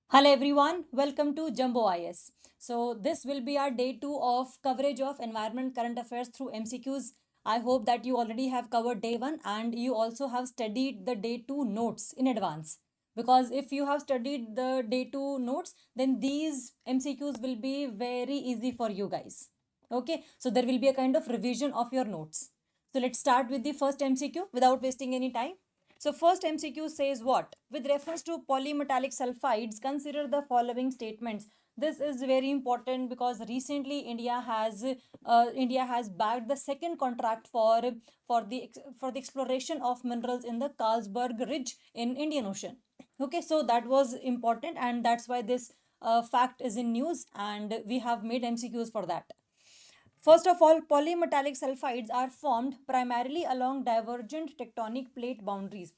Hello everyone, welcome to Jumbo IS. So this will be our day 2 of coverage of environment current affairs through MCQs. I hope that you already have covered day 1 and you also have studied the day 2 notes in advance. Because if you have studied the day 2 notes, then these MCQs will be very easy for you guys. Okay, so there will be a kind of revision of your notes. So let's start with the first MCQ without wasting any time. So first MCQ says what? With reference to polymetallic sulfides, consider the following statements. This is very important because recently India has bagged the second contract for the exploration of minerals in the Carlsberg Ridge in Indian Ocean. Okay, so that was important and that's why this fact is in news and we have made MCQs for that. First of all, polymetallic sulfides are formed primarily along divergent tectonic plate boundaries.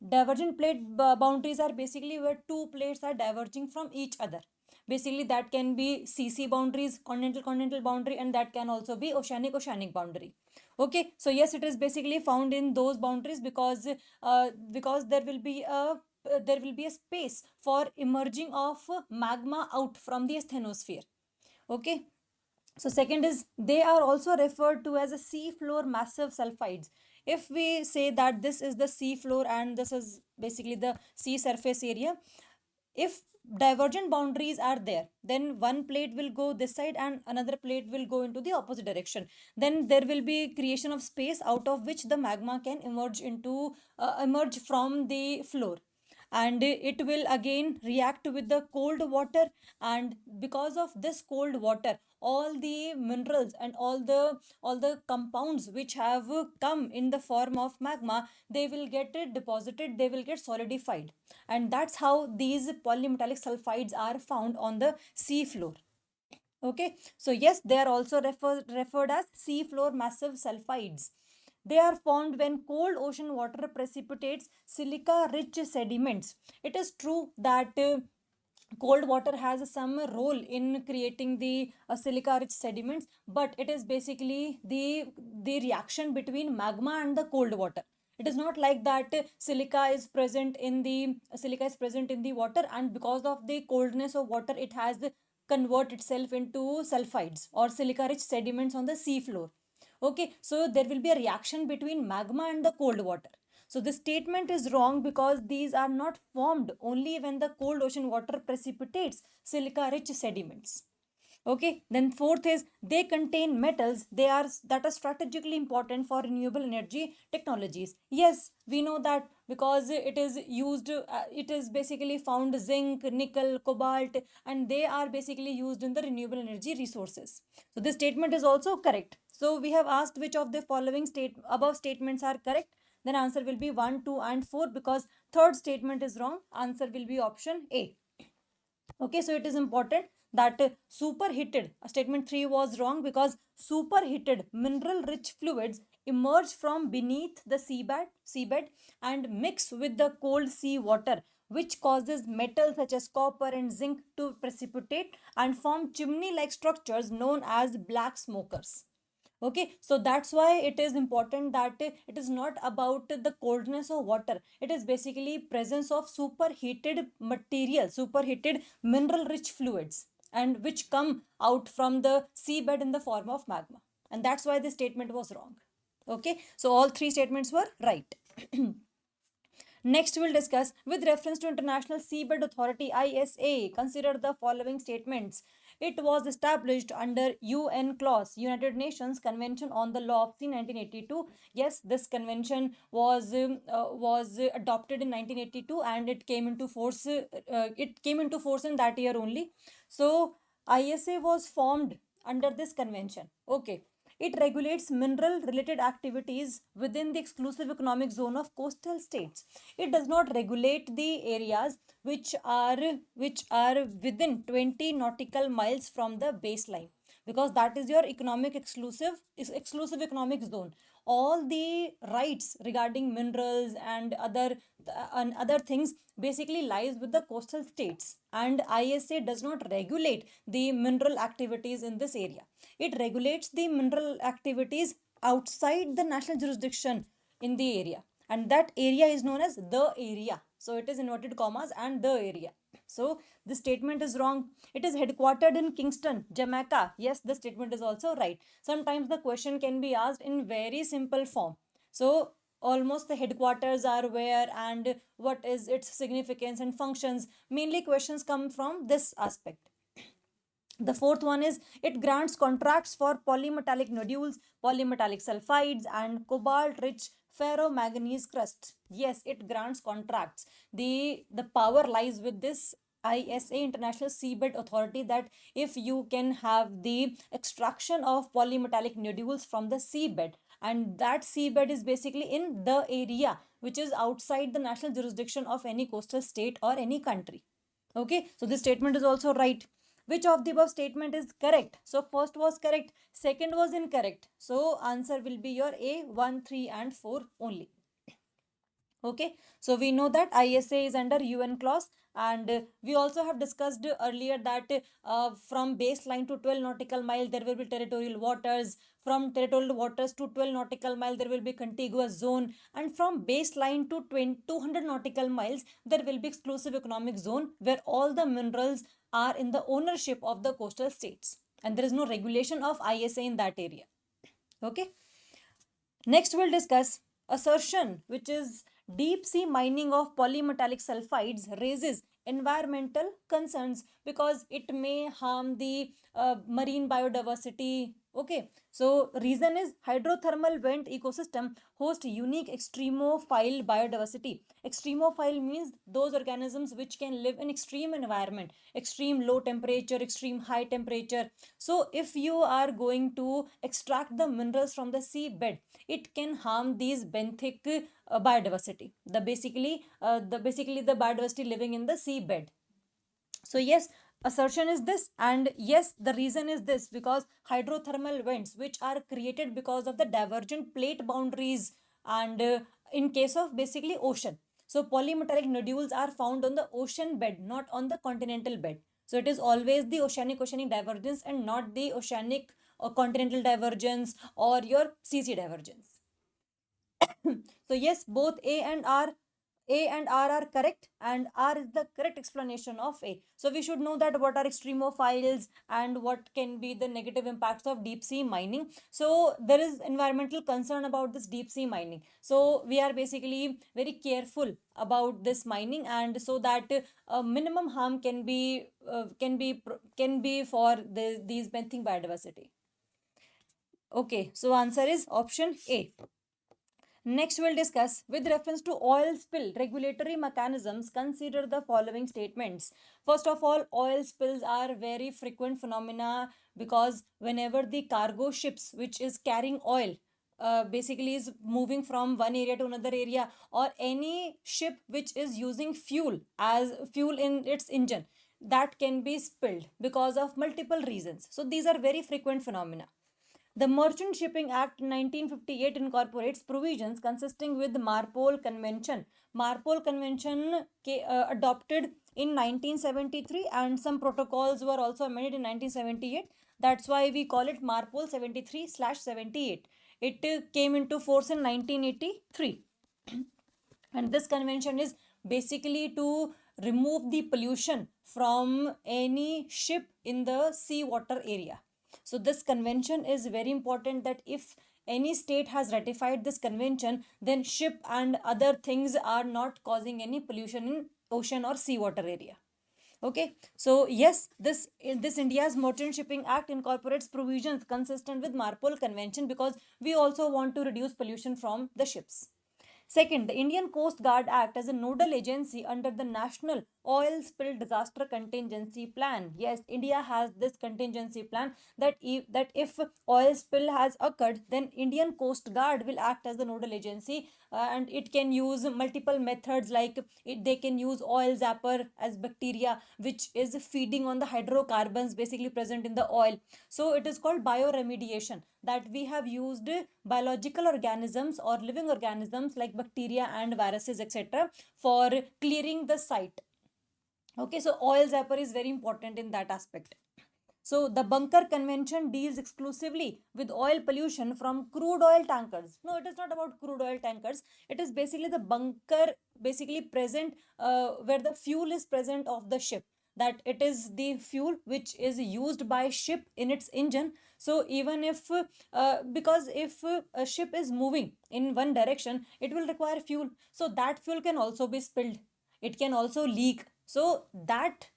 Divergent plate boundaries are basically where two plates are diverging from each other. Basically, that can be CC boundaries, continental boundary, and that can also be oceanic boundary. Okay, so yes, it is basically found in those boundaries because there will be a space for emerging of magma out from the asthenosphere. Okay, so second is they are also referred to as a sea floor massive sulfides. If we say that this is the sea floor and this is basically the sea surface area, if divergent boundaries are there, then one plate will go this side and another plate will go into the opposite direction. Then there will be creation of space out of which the magma can emerge from the floor, and it will again react with the cold water, and because of this cold water all the minerals and all the compounds which have come in the form of magma, they will get deposited, they will get solidified, and that's how these polymetallic sulfides are found on the sea floor. Okay, so yes, they are also referred as sea floor massive sulfides. They are formed when cold ocean water precipitates silica rich sediments. It is true that cold water has some role in creating the silica rich sediments, but it is basically the reaction between magma and the cold water. It is not like that silica is present in the water, and because of the coldness of water it has convert itself into sulfides or silica rich sediments on the sea floor. Okay, so there will be a reaction between magma and the cold water. So this statement is wrong because these are not formed only when the cold ocean water precipitates silica rich sediments. Okay, then fourth is they contain metals that are strategically important for renewable energy technologies. Yes, we know that because it is basically found zinc, nickel, cobalt, and they are basically used in the renewable energy resources. So this statement is also correct. So we have asked which of the following above statements are correct. Then answer will be 1, 2, and 4 because third statement is wrong. Answer will be option A. Okay, so it is important that superheated statement 3 was wrong because superheated mineral rich fluids emerge from beneath the seabed and mix with the cold sea water, which causes metals such as copper and zinc to precipitate and form chimney like structures known as black smokers. Okay, so that's why it is important that it is not about the coldness of water, it is basically presence of superheated material, superheated mineral rich fluids, and which come out from the seabed in the form of magma, and that's why this statement was wrong. Okay, so all three statements were right. Next, we'll discuss with reference to International Seabed Authority ISA. Consider the following statements. It was established under UN clause, United Nations Convention on the Law of Sea 1982. Yes, this convention was adopted in 1982 and it came into force. It came into force in that year only. So ISA was formed under this convention. Okay, it regulates mineral related activities within the exclusive economic zone of coastal states. It does not regulate the areas which are within 20 nautical miles from the baseline, because that is your exclusive economic zone. All the rights regarding minerals and other things basically lies with the coastal states, and ISA does not regulate the mineral activities in this area. It regulates the mineral activities outside the national jurisdiction in the area, and that area is known as the area. So it is inverted commas and the area. So this statement is wrong. It is headquartered in Kingston, Jamaica. Yes, this statement is also right. Sometimes the question can be asked in very simple form. So almost the headquarters are where and what is its significance and functions. Mainly questions come from this aspect. The fourth one is it grants contracts for polymetallic nodules, polymetallic sulfides, and cobalt rich ferromanganese crusts. Yes, it grants contracts. The power lies with this ISA, International Seabed Authority, that if you can have the extraction of polymetallic nodules from the seabed, and that seabed is basically in the area which is outside the national jurisdiction of any coastal state or any country. Okay, so this statement is also right. Which of the above statement is correct? So first was correct, second was incorrect. So answer will be your A, 1, 3 and 4 only. Okay, so we know that ISA is under UN clause, and we also have discussed earlier that from baseline to 12 nautical mile there will be territorial waters, from territorial waters to 12 nautical mile there will be contiguous zone, and from baseline to 200 nautical miles there will be exclusive economic zone where all the minerals are in the ownership of the coastal states, and there is no regulation of ISA in that area. Okay, next, we'll discuss assertion, which is deep sea mining of polymetallic sulfides raises environmental concerns because it may harm the marine biodiversity. Okay, so reason is hydrothermal vent ecosystem host unique extremophile biodiversity. Extremophile means those organisms which can live in extreme environment, extreme low temperature, extreme high temperature. So if you are going to extract the minerals from the seabed, it can harm these benthic biodiversity, the biodiversity living in the seabed. So yes, assertion is this, and yes, the reason is this because hydrothermal vents which are created because of the divergent plate boundaries, and in case of basically ocean, so polymetallic nodules are found on the ocean bed, not on the continental bed. So it is always the oceanic divergence and not the oceanic or continental divergence or your CC divergence. So yes, both A and R are correct, and R is the correct explanation of A. So we should know that what are extremophiles and what can be the negative impacts of deep sea mining. So there is environmental concern about this deep sea mining. So we are basically very careful about this mining, and so that minimum harm can be for these benthic biodiversity. Okay, so answer is option A. Next, we'll discuss with reference to oil spill regulatory mechanisms. Consider the following statements. First of all, oil spills are very frequent phenomena because whenever the cargo ships, which is carrying oil, basically is moving from one area to another area, or any ship which is using fuel as fuel in its engine, that can be spilled because of multiple reasons. So these are very frequent phenomena. The Merchant Shipping Act 1958 incorporates provisions consisting with Marpole Convention. Marpole Convention adopted in 1973, and some protocols were also amended in 1978. That's why we call it Marpole 73/78. It came into force in 1983. And this convention is basically to remove the pollution from any ship in the seawater area. So this convention is very important, that if any state has ratified this convention, then ship and other things are not causing any pollution in ocean or seawater area. Okay, so yes, this India's Merchant Shipping Act incorporates provisions consistent with Marpole Convention because we also want to reduce pollution from the ships. Second, the Indian Coast Guard act as a nodal agency under the National Oil Spill Disaster Contingency Plan. Yes, India has this contingency plan that if oil spill has occurred, then Indian Coast Guard will act as the nodal agency, and it can use multiple methods, like they can use oil zapper as bacteria which is feeding on the hydrocarbons basically present in the oil. So it is called bioremediation, that we have used biological organisms or living organisms like bacteria and viruses, etc., for clearing the site. Okay, so oil zapper is very important in that aspect. So the bunker convention deals exclusively with oil pollution from crude oil tankers. No, it is not about crude oil tankers. It is basically the bunker, basically present where the fuel is present of the ship. That it is the fuel which is used by ship in its engine. So even if because if a ship is moving in one direction, it will require fuel. So that fuel can also be spilled. It can also leak. So that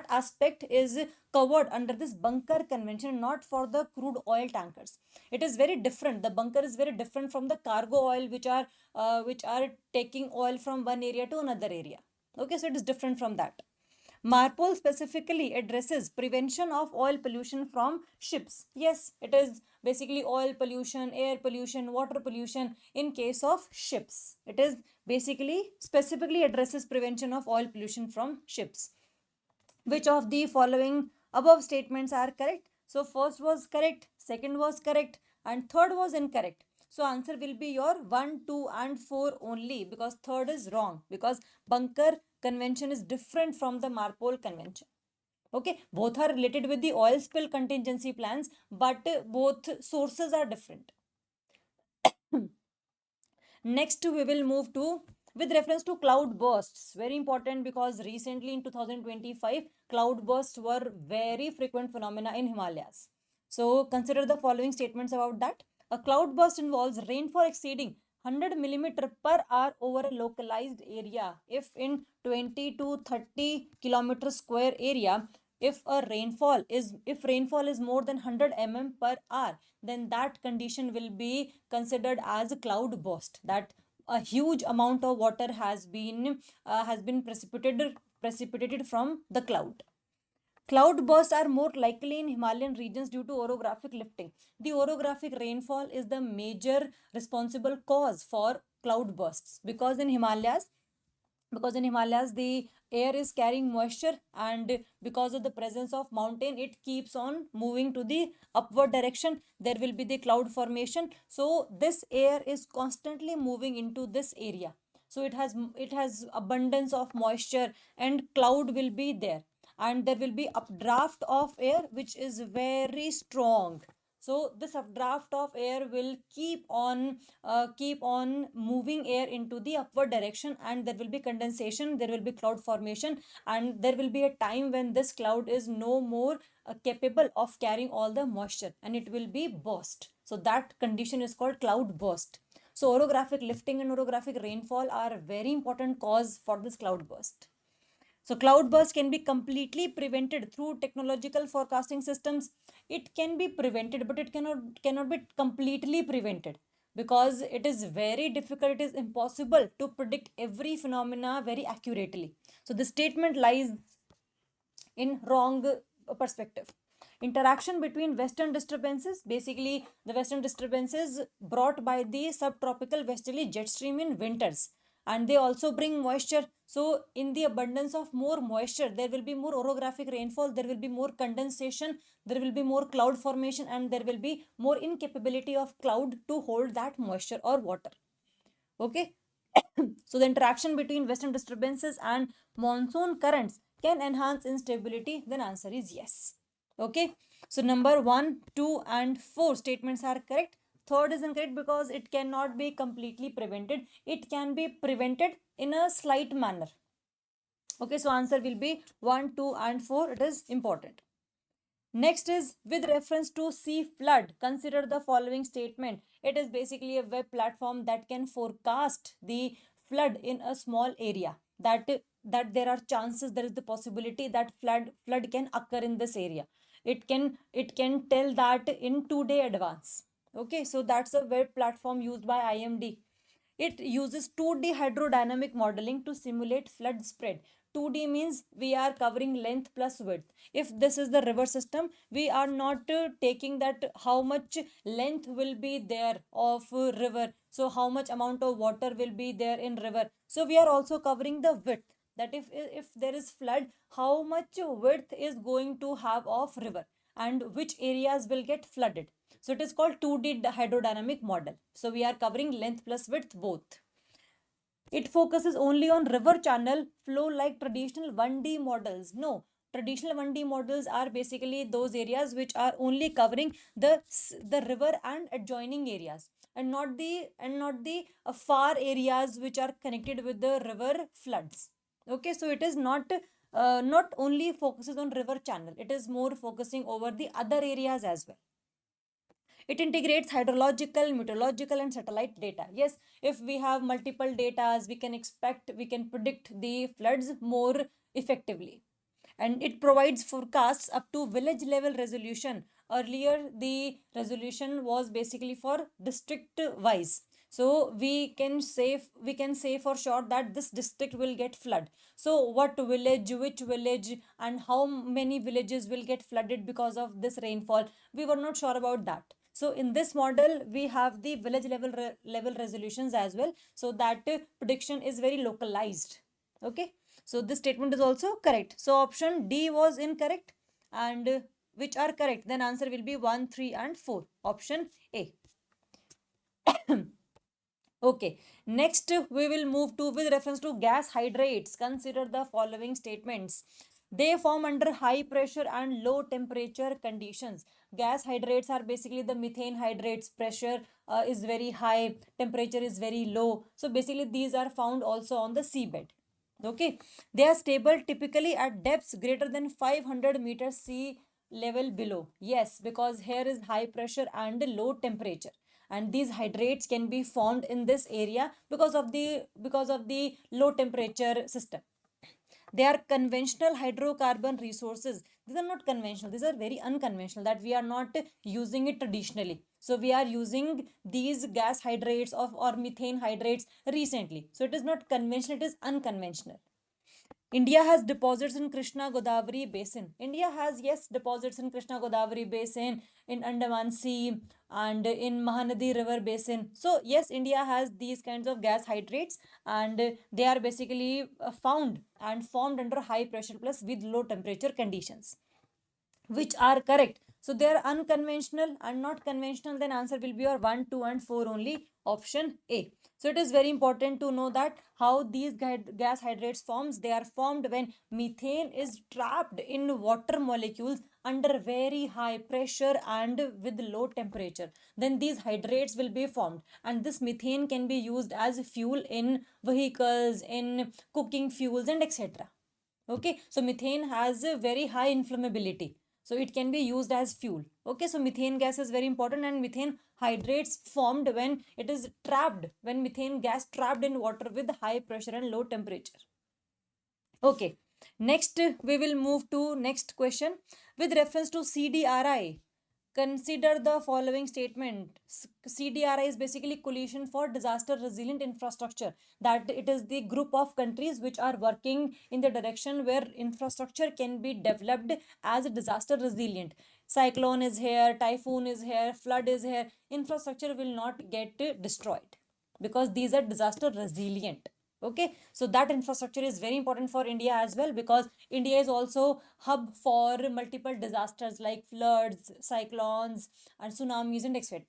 aspect is covered under this bunker convention, not for the crude oil tankers. It is very different. The bunker is very different from the cargo oil, which are taking oil from one area to another area. Okay, so it is different from that. Marpol specifically addresses prevention of oil pollution from ships. Yes, it is basically oil pollution, air pollution, water pollution in case of ships. It is basically specifically addresses prevention of oil pollution from ships. Which of the following above statements are correct? So first was correct, second was correct, and third was incorrect. So answer will be your 1, 2 and 4 only, because third is wrong, because bunker convention is different from the Marpol convention. Okay, both are related with the oil spill contingency plans, but both sources are different. Next, we will move to with reference to cloud bursts. Very important, because recently in 2025, cloud bursts were very frequent phenomena in Himalayas. So consider the following statements about that. A cloud burst involves rainfall exceeding 100 millimeter per hour over a localized area. If in 20 to 30 kilometer square area, if rainfall is more than 100 per hour, then that condition will be considered as a cloud burst. That a huge amount of water has been precipitated from the cloud. Cloud bursts are more likely in Himalayan regions due to orographic lifting. The orographic rainfall is the major responsible cause for cloud bursts, because in Himalayas the air is carrying moisture, and because of the presence of mountain, it keeps on moving to the upward direction. There will be the cloud formation. So this air is constantly moving into this area. So it has abundance of moisture, and cloud will be there, and there will be updraft of air which is very strong. So this updraft of air will keep on moving air into the upward direction, and there will be condensation, there will be cloud formation, and there will be a time when this cloud is no more capable of carrying all the moisture, and it will be burst. So that condition is called cloud burst. So orographic lifting and orographic rainfall are a very important cause for this cloud burst. So cloudburst can be completely prevented through technological forecasting systems. It can be prevented, but it cannot be completely prevented, because it is very difficult. It is impossible to predict every phenomena very accurately. So the statement lies in wrong perspective. Interaction between western disturbances, basically the western disturbances brought by the subtropical westerly jet stream in winters, and they also bring moisture. So in the abundance of more moisture, there will be more orographic rainfall, there will be more condensation, there will be more cloud formation, and there will be more incapability of cloud to hold that moisture or water. Okay. So the interaction between western disturbances and monsoon currents can enhance instability. Then answer is yes. Okay. So number 1, 2 and 4 statements are correct. Third is incorrect, because it cannot be completely prevented. It can be prevented in a slight manner. Okay, so answer will be 1, 2 and 4. It is important. Next is with reference to sea flood. Consider the following statement. It is basically a web platform that can forecast the flood in a small area. That there are chances, there is the possibility that flood can occur in this area. It can tell that in 2 day advance. Okay, so that's a web platform used by IMD. It uses 2D hydrodynamic modeling to simulate flood spread. 2D means we are covering length plus width. If this is the river system, we are not taking that how much length will be there of river. So how much amount of water will be there in river. So we are also covering the width. That if there is flood, how much width is going to have of river, and which areas will get flooded. So it is called 2D hydrodynamic model. So we are covering length plus width both. It focuses only on river channel flow like traditional 1D models. No, Traditional 1D models are basically those areas which are only covering the river and adjoining areas, and not the far areas which are connected with the river floods. Okay, so it is not only focuses on river channel, it is more focusing over the other areas as well. It integrates hydrological, meteorological, and satellite data. Yes, if we have multiple data, we can predict the floods more effectively. And it provides forecasts up to village level resolution. Earlier, the resolution was basically for district wise. So we can say for sure that this district will get flood. So what village, which village, and how many villages will get flooded because of this rainfall, we were not sure about that. So in this model, we have the village level resolutions as well. So that prediction is very localized. Okay. So this statement is also correct. So option D was incorrect, and which are correct? Then answer will be 1, 3, and 4. Option A. Okay, next we will move to with reference to gas hydrates. Consider the following statements. They form under high pressure and low temperature conditions. Gas hydrates are basically the methane hydrates. Pressure is very high, temperature is very low. So basically, these are found also on the seabed. Okay, they are stable typically at depths greater than 500 meters sea level below. Yes, because here is high pressure and low temperature, and these hydrates can be formed in this area because of the low temperature system. They are conventional hydrocarbon resources. These are not conventional, these are very unconventional, that we are not using it traditionally. So we are using these gas hydrates of or methane hydrates recently. So it is not conventional, it is unconventional. India has deposits in Krishna Godavari basin. India has, yes, deposits in Krishna Godavari basin, in Andaman Sea, and in Mahanadi River basin. So, yes, India has these kinds of gas hydrates, and they are basically found and formed under high pressure plus with low temperature conditions, which are correct. So they are unconventional and not conventional. Then answer will be your 1, 2, and 4 only. Option A. So it is very important to know that how these gas hydrates forms. They are formed when methane is trapped in water molecules under very high pressure and with low temperature. Then these hydrates will be formed, and this methane can be used as fuel in vehicles, in cooking fuels, and etc. Okay, so methane has a very high inflammability, so it can be used as fuel. Okay, so methane gas is very important, and methane hydrates formed when it is trapped, when methane gas trapped in water with high pressure and low temperature. Okay, next we will move to next question. With reference to CDRI, consider the following statement. CDRI is basically Coalition for Disaster Resilient Infrastructure. That it is the group of countries which are working in the direction where infrastructure can be developed as disaster resilient. Cyclone is here, typhoon is here, flood is here. Infrastructure will not get destroyed because these are disaster resilient. Okay, so that infrastructure is very important for India as well, because India is also hub for multiple disasters like floods, cyclones, and tsunamis, and etc.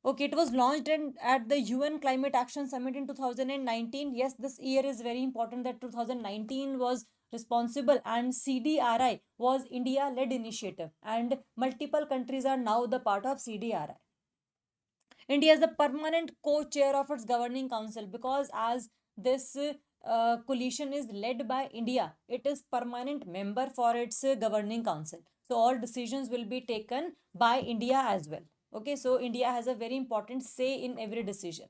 Okay, it was launched at the UN Climate Action Summit in 2019. Yes, this year is very important, that 2019 was responsible, and CDRI was India led initiative, and multiple countries are now the part of CDRI. India is the permanent co-chair of its governing council, because as this coalition is led by India, it is permanent member for its governing council. So all decisions will be taken by India as well. Okay, so India has a very important say in every decision.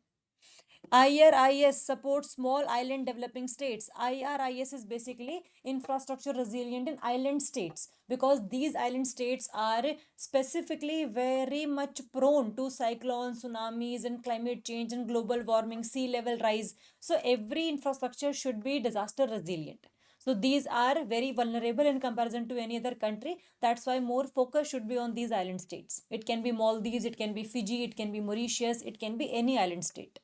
IRIS supports small island developing states. IRIS is basically infrastructure resilient in island states, because these island states are specifically very much prone to cyclones, tsunamis, and climate change and global warming, sea level rise. So every infrastructure should be disaster resilient. So these are very vulnerable in comparison to any other country. That's why more focus should be on these island states. It can be Maldives, it can be Fiji, it can be Mauritius, it can be any island state.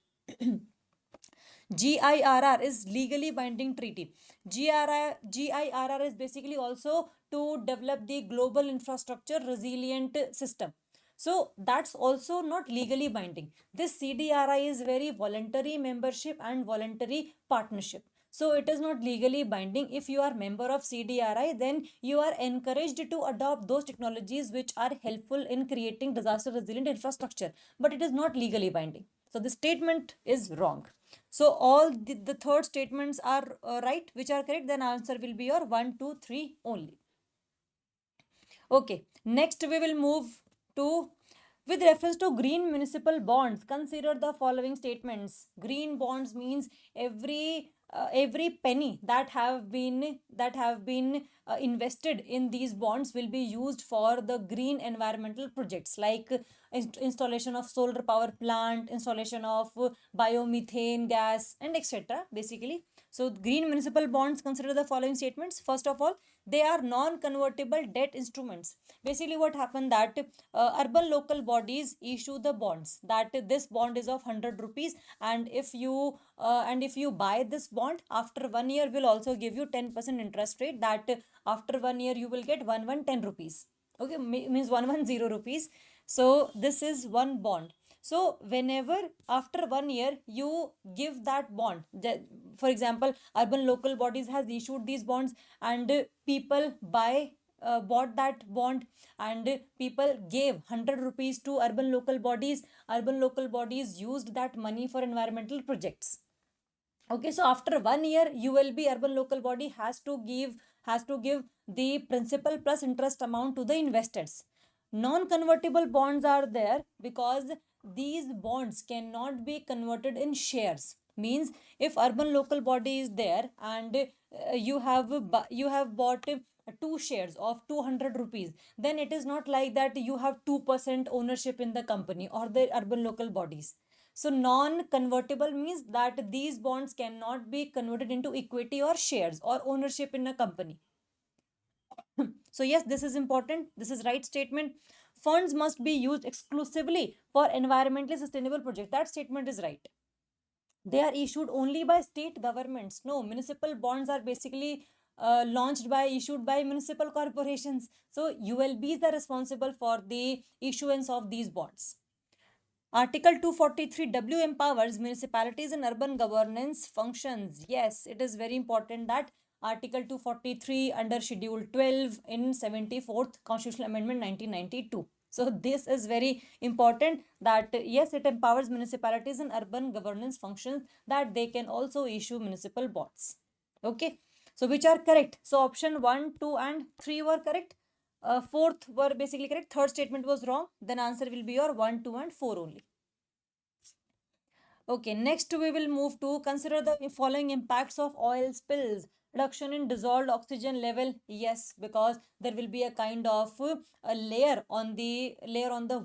GIRR is legally binding treaty. GIRR is basically also to develop the global infrastructure resilient system. So that's also not legally binding. This CDRI is very voluntary membership and voluntary partnership. So it is not legally binding. If you are member of CDRI, then you are encouraged to adopt those technologies which are helpful in creating disaster resilient infrastructure, but it is not legally binding. So the statement is wrong. So all the third statements are right, which are correct. Then answer will be your 1, 2, 3 only. Okay, next we will move to, with reference to green municipal bonds, consider the following statements. Green bonds means every penny that have been invested in these bonds will be used for the green environmental projects, like installation of solar power plant, installation of biomethane gas, and etc. Basically, so green municipal bonds consider the following statements. First of all, they are non-convertible debt instruments. Basically, what happened that urban local bodies issue the bonds, that this bond is of 100 rupees, and if you buy this bond after 1 year, will also give you 10% interest rate, that after 1 year you will get 1110 rupees. Okay, means 110 rupees. So this is one bond. So whenever after 1 year you give that bond, for example, urban local bodies has issued these bonds, and people bought that bond, and people gave 100 rupees to urban local bodies. Urban local bodies used that money for environmental projects. Okay, so after 1 year, you will be, urban local body has to give the principal plus interest amount to the investors. Non-convertible bonds are there because these bonds cannot be converted in shares. Means, if urban local body is there, and you have bought two shares of 200 rupees, then it is not like that you have 2% ownership in the company or the urban local bodies. So non-convertible means that these bonds cannot be converted into equity or shares or ownership in a company. So yes, this is important. This is right statement. Funds must be used exclusively for environmentally sustainable projects. That statement is right. They are issued only by state governments. No, municipal bonds are basically issued by municipal corporations. So ULBs are responsible for the issuance of these bonds. Article 243W empowers municipalities and urban governance functions. Yes, it is very important that Article 243 under Schedule 12 in 74th Constitutional Amendment 1992. So this is very important that yes, it empowers municipalities and urban governance functions, that they can also issue municipal bonds. Okay. So which are correct? So option 1, 2 and 3 were correct. Fourth were basically correct. Third statement was wrong. Then answer will be your 1, 2 and 4 only. Okay, next we will move to consider the following impacts of oil spills. Reduction in dissolved oxygen level. Yes, because there will be a kind of a layer on the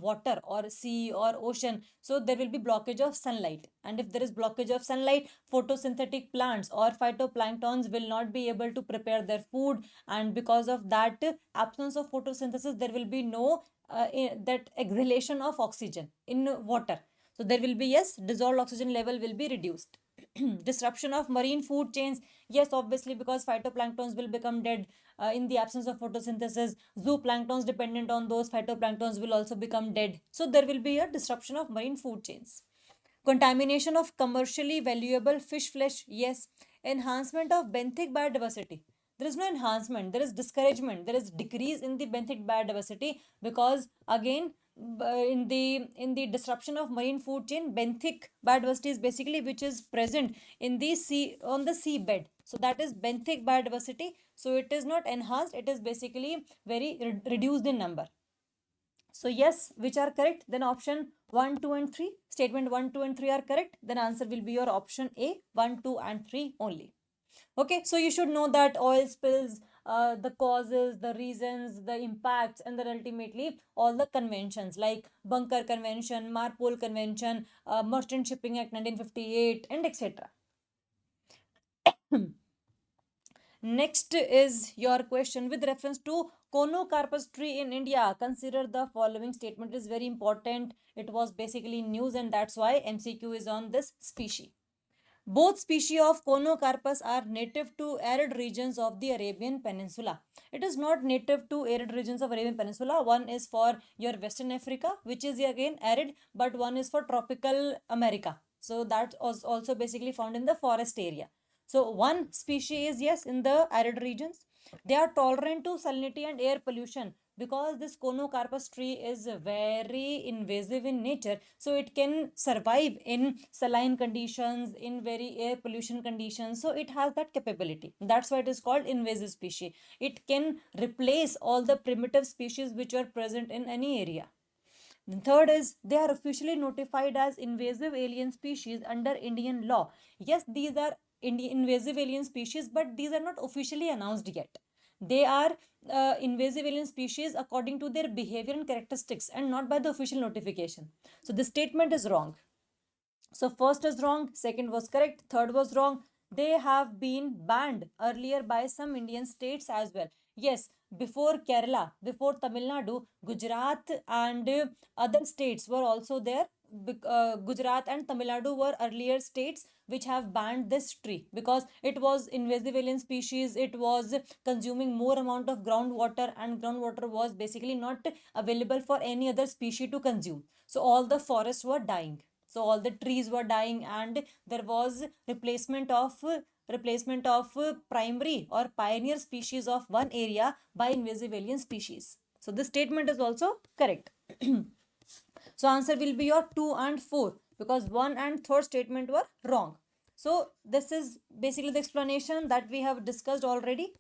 water or sea or ocean. So there will be blockage of sunlight. And if there is blockage of sunlight, photosynthetic plants or phytoplanktons will not be able to prepare their food. And because of that absence of photosynthesis, there will be no that exhalation of oxygen in water. So there will be, yes, dissolved oxygen level will be reduced. Disruption of marine food chains. Yes, obviously, because phytoplanktons will become dead in the absence of photosynthesis. Zooplanktons dependent on those phytoplanktons will also become dead. So there will be a disruption of marine food chains. Contamination of commercially valuable fish flesh. Yes. Enhancement of benthic biodiversity. There is no enhancement, there is discouragement, there is decrease in the benthic biodiversity, because again, in the disruption of marine food chain, benthic biodiversity is basically which is present in the sea, on the seabed. So that is benthic biodiversity. So it is not enhanced, it is basically very reduced in number. So yes, which are correct? Then option 1, 2 and 3. Statement 1, 2 and 3 are correct. Then answer will be your option A, 1, 2 and 3 only. Okay, so you should know that oil spills, the causes, the reasons, the impacts, and then ultimately all the conventions like Bunker Convention, Marpole Convention, Merchant Shipping Act 1958, and etc. Next is your question with reference to Conocarpus tree in India. Consider the following statement is very important. It was basically news, and that's why MCQ is on this species. Both species of Conocarpus are native to arid regions of the Arabian Peninsula. It is not native to arid regions of Arabian Peninsula. One is for your Western Africa, which is again arid, but one is for tropical America. So that was also basically found in the forest area. So one species is, yes, in the arid regions. They are tolerant to salinity and air pollution because this Conocarpus tree is very invasive in nature. So it can survive in saline conditions, in very air pollution conditions. So it has that capability. That's why it is called invasive species. It can replace all the primitive species which are present in any area. The third is they are officially notified as invasive alien species under Indian law. Yes, these are invasive alien species, but these are not officially announced yet. They are invasive alien species according to their behavior and characteristics and not by the official notification. So this statement is wrong. So first is wrong, second was correct, third was wrong. They have been banned earlier by some Indian states as well. Yes, before Kerala, before Tamil Nadu, Gujarat and other states were also there. Gujarat and Tamil Nadu were earlier states which have banned this tree because it was invasive alien species. It was consuming more amount of groundwater, and groundwater was basically not available for any other species to consume. So all the forests were dying, so all the trees were dying, and there was replacement of primary or pioneer species of one area by invasive alien species. So this statement is also correct. So answer will be your 2 and 4 because 1 and 3rd statement were wrong. So this is basically the explanation that we have discussed already.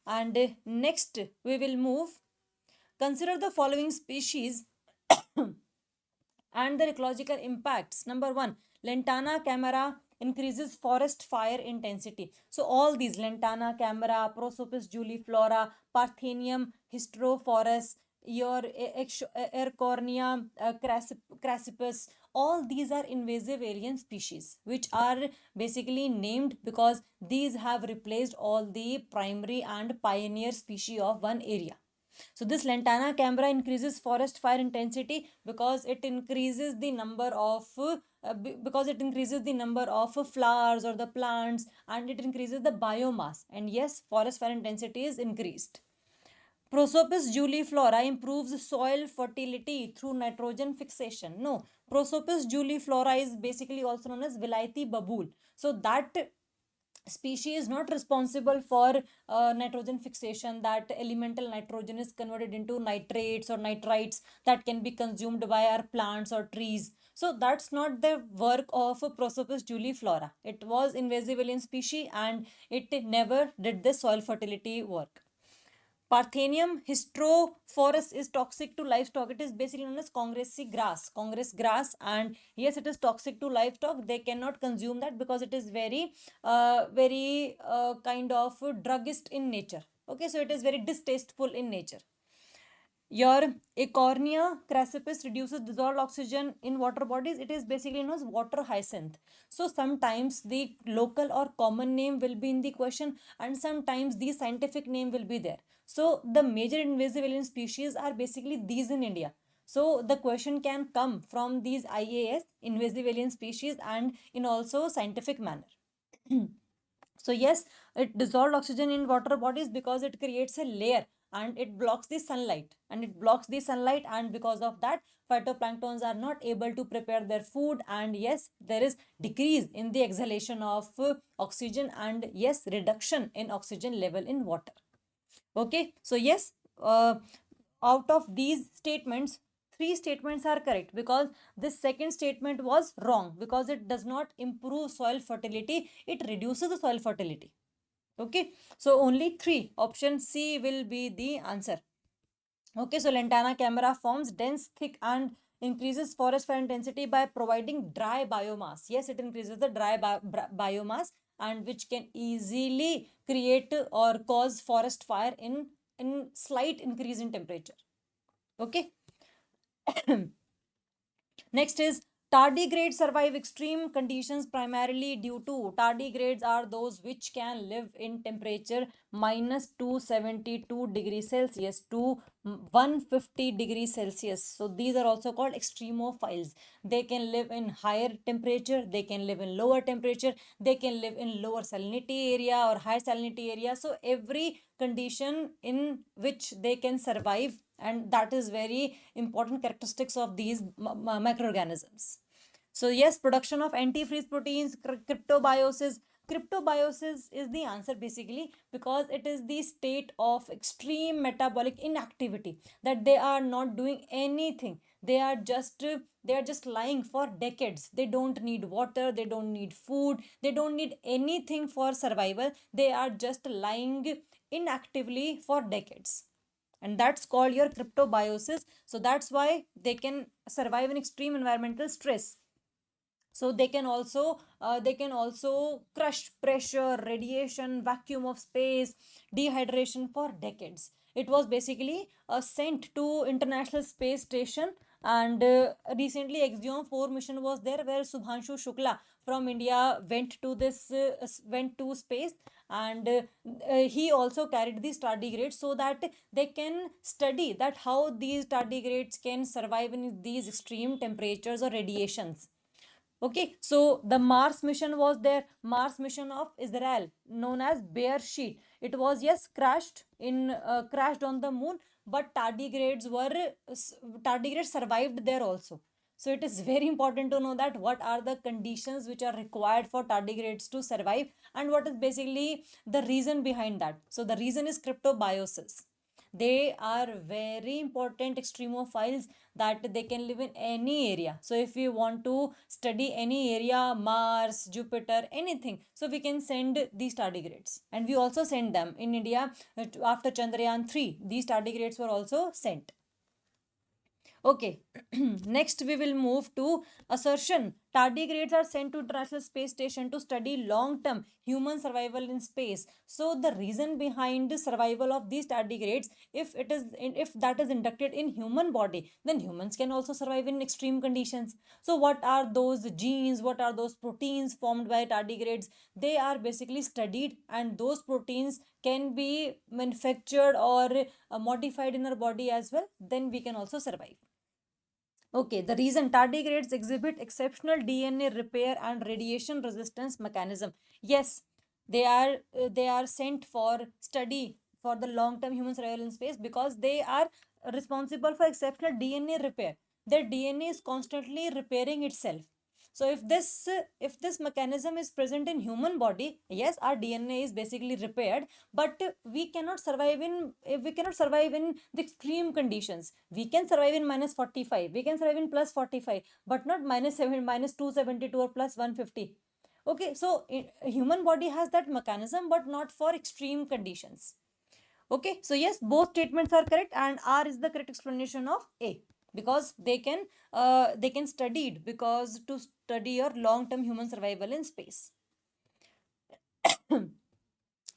And next we will move. Consider the following species and their ecological impacts. Number one, Lantana camara increases forest fire intensity. So all these Lantana camara, Prosopis juliflora, Parthenium hysterophorus, your Ercornea crassipus, all these are invasive alien species which are basically named because these have replaced all the primary and pioneer species of one area. So this Lantana camara increases forest fire intensity because it increases the number of flowers or the plants, and it increases the biomass, and yes, forest fire intensity is increased. Prosopis juliflora improves soil fertility through nitrogen fixation. No, Prosopis juliflora is basically also known as Vilaiti babool. So that species is not responsible for nitrogen fixation, that elemental nitrogen is converted into nitrates or nitrites that can be consumed by our plants or trees. So that's not the work of Prosopis juliflora. It was invasive alien species and it never did the soil fertility work. Parthenium hysterophorus is toxic to livestock. It is basically known as Congress grass, and yes, it is toxic to livestock. They cannot consume that because it is very kind of druggist in nature. Okay, so it is very distasteful in nature. Your Acornia crassipus reduces dissolved oxygen in water bodies. It is basically known as water hyacinth. So sometimes the local or common name will be in the question, and sometimes the scientific name will be there. So the major invasive alien species are basically these in India. So the question can come from these IAS, invasive alien species, and in also scientific manner. So yes, it dissolved oxygen in water bodies because it creates a layer and it blocks the sunlight, and because of that phytoplanktons are not able to prepare their food, and yes, there is decrease in the exhalation of oxygen, and yes, reduction in oxygen level in water. Okay, so yes, out of these statements, three statements are correct because this second statement was wrong because it does not improve soil fertility, it reduces the soil fertility. Okay, so only three. Option C will be the answer. Okay, so Lantana camara forms dense, thick, and increases forest fire intensity by providing dry biomass. Yes, it increases the dry biomass, and which can easily create or cause forest fire in slight increase in temperature. Okay. Next is tardigrades survive extreme conditions primarily due to tardigrades are those which can live in temperature minus 272 degrees Celsius to 150 degrees Celsius. So these are also called extremophiles. They can live in higher temperature, they can live in lower temperature, they can live in lower salinity area or high salinity area. So every condition in which they can survive, and that is very important characteristics of these microorganisms. So yes, production of antifreeze proteins, cryptobiosis, cryptobiosis is the answer basically, because it is the state of extreme metabolic inactivity, that they are not doing anything. They are just lying for decades. They don't need water, they don't need food, they don't need anything for survival. They are just lying inactively for decades, and that's called your cryptobiosis. So that's why they can survive in extreme environmental stress. So they can also crush pressure, radiation, vacuum of space, dehydration for decades. It was basically sent to International Space Station, and recently Axiom 4 mission was there, where Subhanshu Shukla from India went to space, and he also carried these tardigrades, so that they can study that how these tardigrades can survive in these extreme temperatures or radiations. Okay, so the Mars mission was there, Mars mission of Israel, known as Bear Sheet. It was, yes, crashed on the moon, but tardigrades survived there also. So it is very important to know that what are the conditions which are required for tardigrades to survive, and what is basically the reason behind that. So the reason is cryptobiosis. They are very important extremophiles, that they can live in any area. So if we want to study any area, Mars, Jupiter, anything, so we can send these tardigrades, and we also send them in India. After Chandrayaan 3, these tardigrades were also sent. Okay, next we will move to assertion. Tardigrades are sent to International Space Station to study long-term human survival in space. So the reason behind the survival of these tardigrades, if that is inducted in human body, then humans can also survive in extreme conditions. So what are those genes? What are those proteins formed by tardigrades? They are basically studied, and those proteins can be manufactured or modified in our body as well. Then we can also survive. Okay, the reason tardigrades exhibit exceptional DNA repair and radiation resistance mechanism. Yes, they are sent for study for the long term human survival in space, because they are responsible for exceptional DNA repair. Their DNA is constantly repairing itself. So if this mechanism is present in human body, yes, our DNA is basically repaired, but we cannot survive in the extreme conditions. We can survive in -45, we can survive in +45, but not -272 or +150. Okay, so human body has that mechanism, but not for extreme conditions. Okay, so yes, both statements are correct, and R is the correct explanation of A, because they can study it, because to study your long term human survival in space.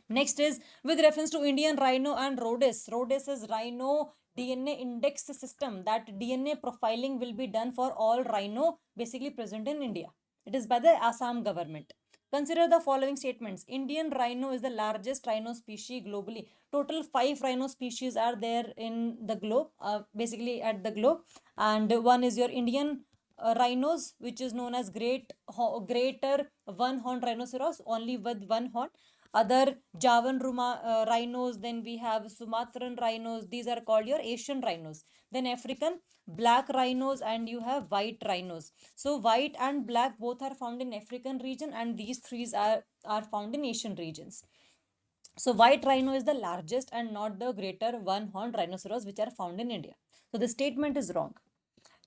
Next is with reference to Indian rhino and Rhodes. Rhodes is rhino DNA index system, that DNA profiling will be done for all rhino basically present in India. It is by the Assam government. Consider the following statements. Indian rhino is the largest rhino species globally. Total 5 rhino species are there in the globe, basically at the globe. And one is your Indian rhinos, which is known as greater one horn rhinoceros, only with one horn. Other rhinos, then we have Sumatran rhinos, these are called your Asian rhinos. Then African black rhinos, and you have white rhinos. So white and black both are found in African region, and these three are found in Asian regions. So white rhino is the largest and not the greater one horned rhinoceros which are found in India. So the statement is wrong.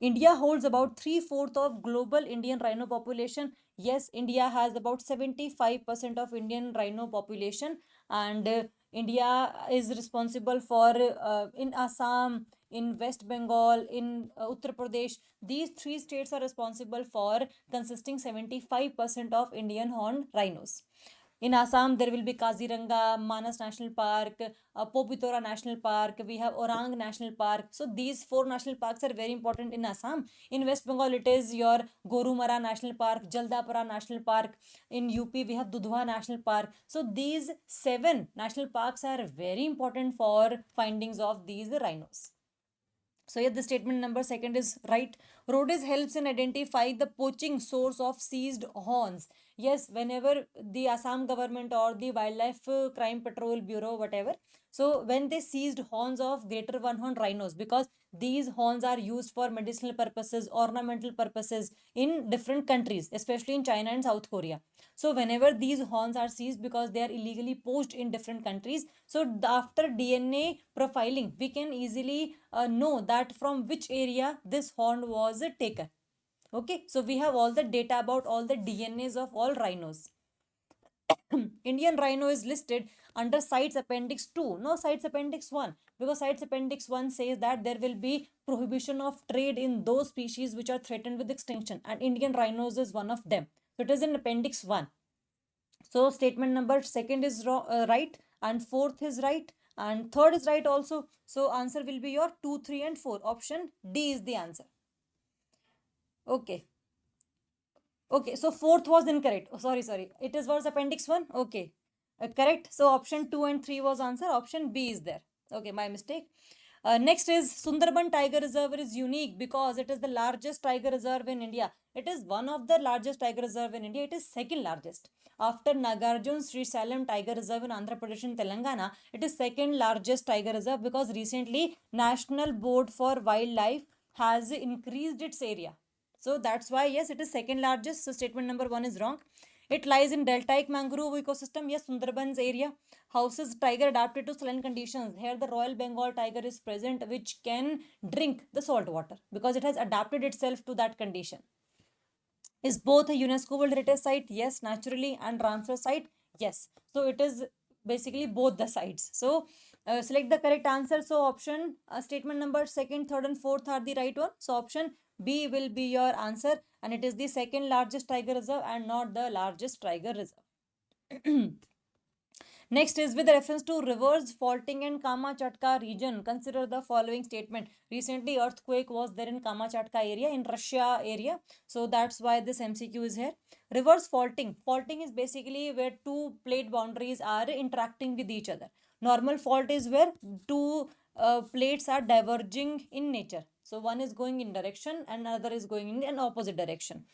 India holds about 3/4 of global Indian rhino population. Yes, India has about 75% of Indian rhino population, and India is responsible for in Assam, in West Bengal, in Uttar Pradesh. These three states are responsible for consisting 75% of Indian horned rhinos. In Assam, there will be Kaziranga, Manas National Park, Popitora National Park, we have Orang National Park. So these four national parks are very important in Assam. In West Bengal, it is your Gorumara National Park, Jaldapara National Park. In UP, we have Dudhwa National Park. So these 7 national parks are very important for findings of these rhinos. So yeah, the statement number second is right. Rhodes helps in identify the poaching source of seized horns. yes, whenever the Assam government or the Wildlife Crime Patrol Bureau, whatever, so when they seized horns of greater one horn rhinos, because these horns are used for medicinal purposes, ornamental purposes in different countries, especially in China and South Korea. So whenever these horns are seized because they are illegally poached in different countries, so after DNA profiling, we can easily know that from which area this horn was taken. Okay, so we have all the data about all the DNAs of all rhinos. Indian rhino is listed under CITES Appendix 2, no CITES Appendix 1, because CITES Appendix 1 says that there will be prohibition of trade in those species which are threatened with extinction, and Indian rhinos is one of them. So it is in Appendix 1. So statement number second is wrong, right, and fourth is right, and third is right also. So answer will be your 2, 3, and 4. Option D is the answer. Okay. Okay, so fourth was incorrect. Oh, sorry. It is was appendix 1. Okay. Correct. So option 2 and 3 was answer. Option B is there. Okay, my mistake. Next is Sundarban Tiger Reserve is unique because it is the largest tiger reserve in India. It is one of the largest tiger reserve in India. It is second largest. After Nagarjun Sri Salem Tiger Reserve in Andhra Pradesh and Telangana, it is second largest tiger reserve because recently National Board for Wildlife has increased its area. So that's why, yes, it is second largest. So statement number 1 is wrong. It lies in deltaic mangrove ecosystem. Yes, Sundarbans area. Houses tiger adapted to saline conditions. Here the Royal Bengal tiger is present, which can drink the salt water because it has adapted itself to that condition. Is both a UNESCO World Heritage Site? Yes. Naturally. And Ramsar Site? Yes. So it is basically both the sites. So select the correct answer. So option statement number second, third, and fourth are the right one. So option B will be your answer, and it is the second largest tiger reserve and not the largest tiger reserve. Next is with reference to reverse faulting in Kamachatka region. Consider the following statement. Recently, earthquake was there in Kamachatka area, in Russia area. So that's why this MCQ is here. Reverse faulting. Faulting is basically where two plate boundaries are interacting with each other. Normal fault is where two plates are diverging in nature. So one is going in direction and another is going in an opposite direction.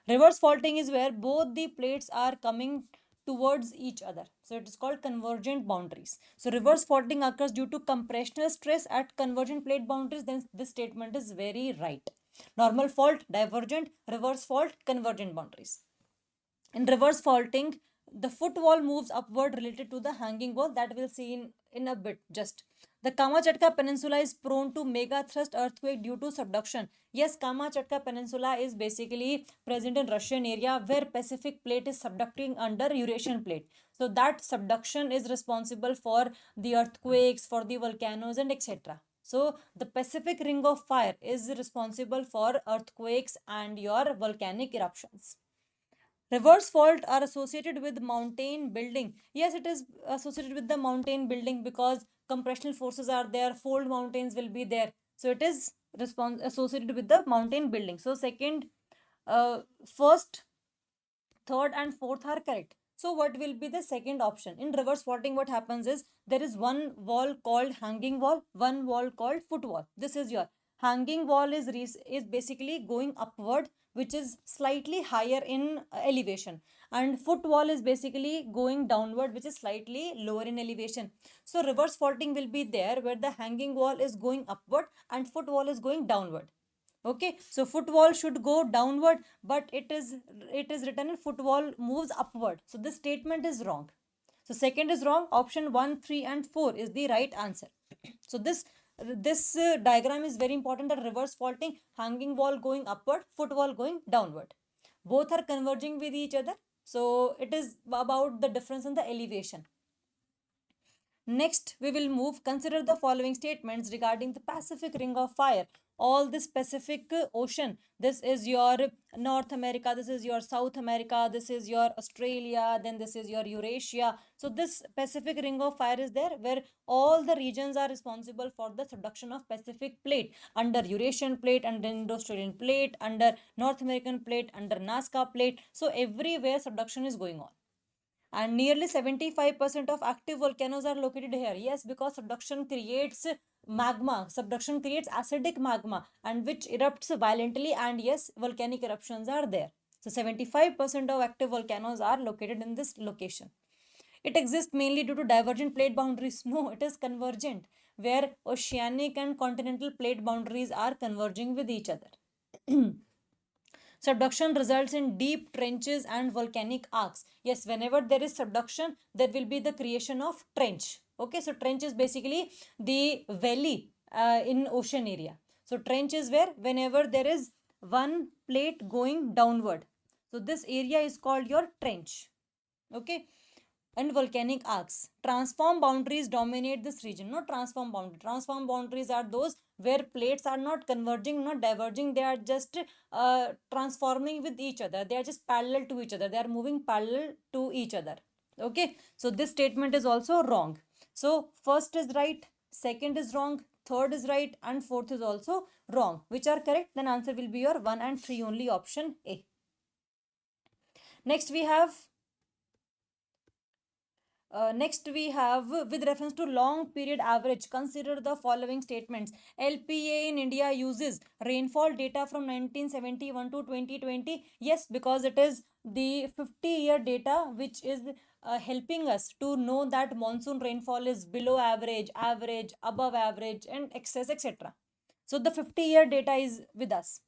Reverse faulting is where both the plates are coming towards each other. So it is called convergent boundaries. So reverse faulting occurs due to compressional stress at convergent plate boundaries. Then this statement is very right. Normal fault, divergent, reverse fault, convergent boundaries. In reverse faulting, the footwall moves upward related to the hanging wall, that we'll see in a bit just. The Kamachatka Peninsula is prone to mega thrust earthquake due to subduction. Yes, Kamachatka Peninsula is basically present in Russian area where Pacific plate is subducting under Eurasian plate. So that subduction is responsible for the earthquakes, for the volcanoes, and etc. So the Pacific Ring of Fire is responsible for earthquakes and your volcanic eruptions. Reverse fault are associated with mountain building. Yes, it is associated with the mountain building because compressional forces are there, fold mountains will be there. So it is associated with the mountain building. So second, first, third, and fourth are correct. So what will be the second option? In reverse faulting, what happens is there is one wall called hanging wall, one wall called foot wall. This is your hanging wall is basically going upward, which is slightly higher in elevation, and foot wall is basically going downward, which is slightly lower in elevation. So reverse faulting will be there where the hanging wall is going upward and foot wall is going downward. Okay, so footwall should go downward, but it is written in footwall moves upward. So this statement is wrong. So second is wrong. Option 1, 3, and 4 is the right answer. So this diagram is very important. That reverse faulting, hanging wall going upward, footwall going downward. Both are converging with each other. So it is about the difference in the elevation. Next, we will move. Consider the following statements regarding the Pacific Ring of Fire. All this Pacific Ocean. This is your North America. This is your South America. This is your Australia. Then this is your Eurasia. So this Pacific Ring of Fire is there where all the regions are responsible for the subduction of Pacific plate under Eurasian plate, under Indo-Australian plate, under North American plate, under Nazca plate. So everywhere subduction is going on, and nearly 75% of active volcanoes are located here. Yes, because subduction creates magma, subduction creates acidic magma, and which erupts violently, and yes, volcanic eruptions are there. So 75% of active volcanoes are located in this location. It exists mainly due to divergent plate boundaries. No, it is convergent, where oceanic and continental plate boundaries are converging with each other. Subduction results in deep trenches and volcanic arcs. Yes, whenever there is subduction, there will be the creation of trench. Okay, so trench is basically the valley in ocean area. So trench is where whenever there is one plate going downward. So this area is called your trench. Okay, and volcanic arcs. Transform boundaries dominate this region. No transform boundary. Transform boundaries are those where plates are not converging, not diverging. They are just transforming with each other. They are just parallel to each other. They are moving parallel to each other. Okay. So this statement is also wrong. So first is right, second is wrong, third is right, and fourth is also wrong. Which are correct? Then answer will be your 1 and 3 only, option A. Next we have next we have with reference to long period average, consider the following statements. LPA in India uses rainfall data from 1971 to 2020. Yes, because it is the 50-year data which is helping us to know that monsoon rainfall is below average, average, above average, and excess, etc. So the 50-year data is with us.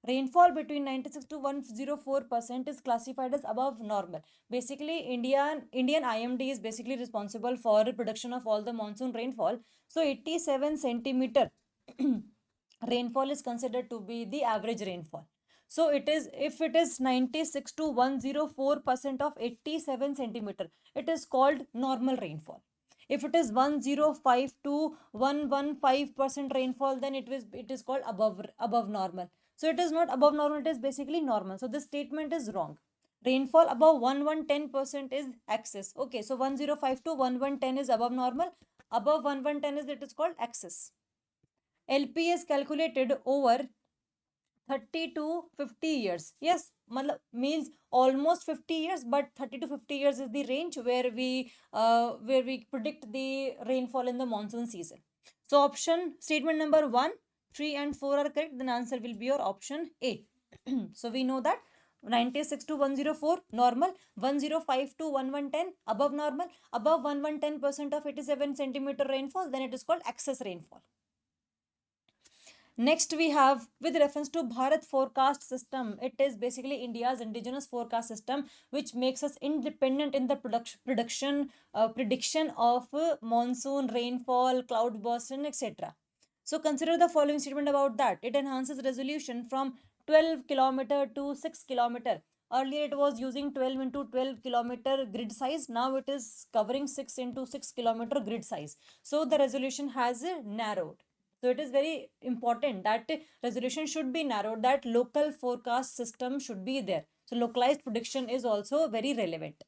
Rainfall between 96 to 104% is classified as above normal. Basically, Indian IMD is basically responsible for the production of all the monsoon rainfall. So 87 centimeter rainfall is considered to be the average rainfall. So it is, if it is 96 to 104% of 87 centimeter, it is called normal rainfall. If it is 105 to 115% rainfall, then it is called above normal. So it is not above normal, it is basically normal. So this statement is wrong. Rainfall above 1110% is excess. Okay, so 105 to 1110 is above normal. Above 1110 is, it is called excess. LP is calculated over 30 to 50 years. Yes, means almost 50 years, but 30 to 50 years is the range where we predict the rainfall in the monsoon season. So option statement number 1, 3 and 4 are correct. Then answer will be your option A. So we know that 96 to 104 normal, 105 to 1110 above normal, above 1110% of 87 centimeter rainfall, then it is called excess rainfall. Next we have with reference to Bharat forecast system. It is basically India's indigenous forecast system which makes us independent in the prediction of monsoon, rainfall, cloud bursts, and etc. So consider the following statement about that. It enhances resolution from 12 kilometer to 6 kilometer. Earlier it was using 12 into 12 kilometer grid size. Now it is covering 6 into 6 kilometer grid size. So the resolution has narrowed. So it is very important that resolution should be narrowed, that local forecast system should be there. So localized prediction is also very relevant.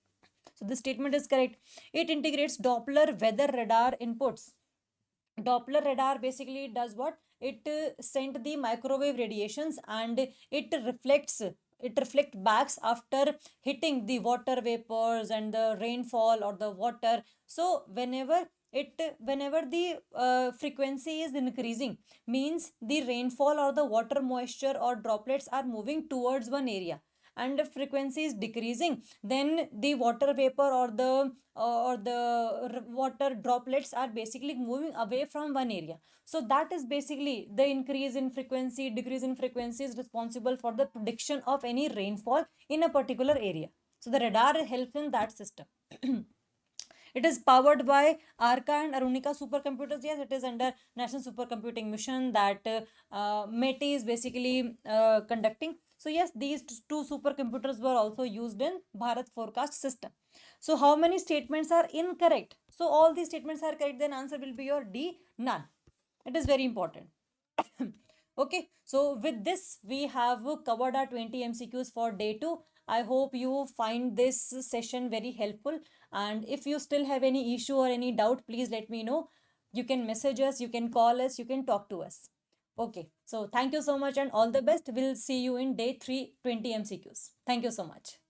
So this statement is correct. It integrates Doppler weather radar inputs. Doppler radar basically does what? It sent the microwave radiations and it reflect backs after hitting the water vapors and the rainfall or the water. So whenever the frequency is increasing, means the rainfall or the water moisture or droplets are moving towards one area, and if frequency is decreasing, then the water vapor or the water droplets are basically moving away from one area. So that is basically the increase in frequency, decrease in frequency is responsible for the prediction of any rainfall in a particular area. So the radar helps in that system. It is powered by Arca and Arunika supercomputers. Yes, it is under National Supercomputing Mission that METI is basically conducting. So yes, these two supercomputers were also used in Bharat forecast system. So how many statements are incorrect? So all these statements are correct. Then answer will be your D, none. It is very important. Okay, so with this we have covered our 20 MCQs for day 2. I hope you find this session very helpful, and if you still have any issue or any doubt, please let me know. You can message us, you can call us, you can talk to us. Okay, so thank you so much and all the best. We'll see you in day 3 20 MCQs. Thank you so much.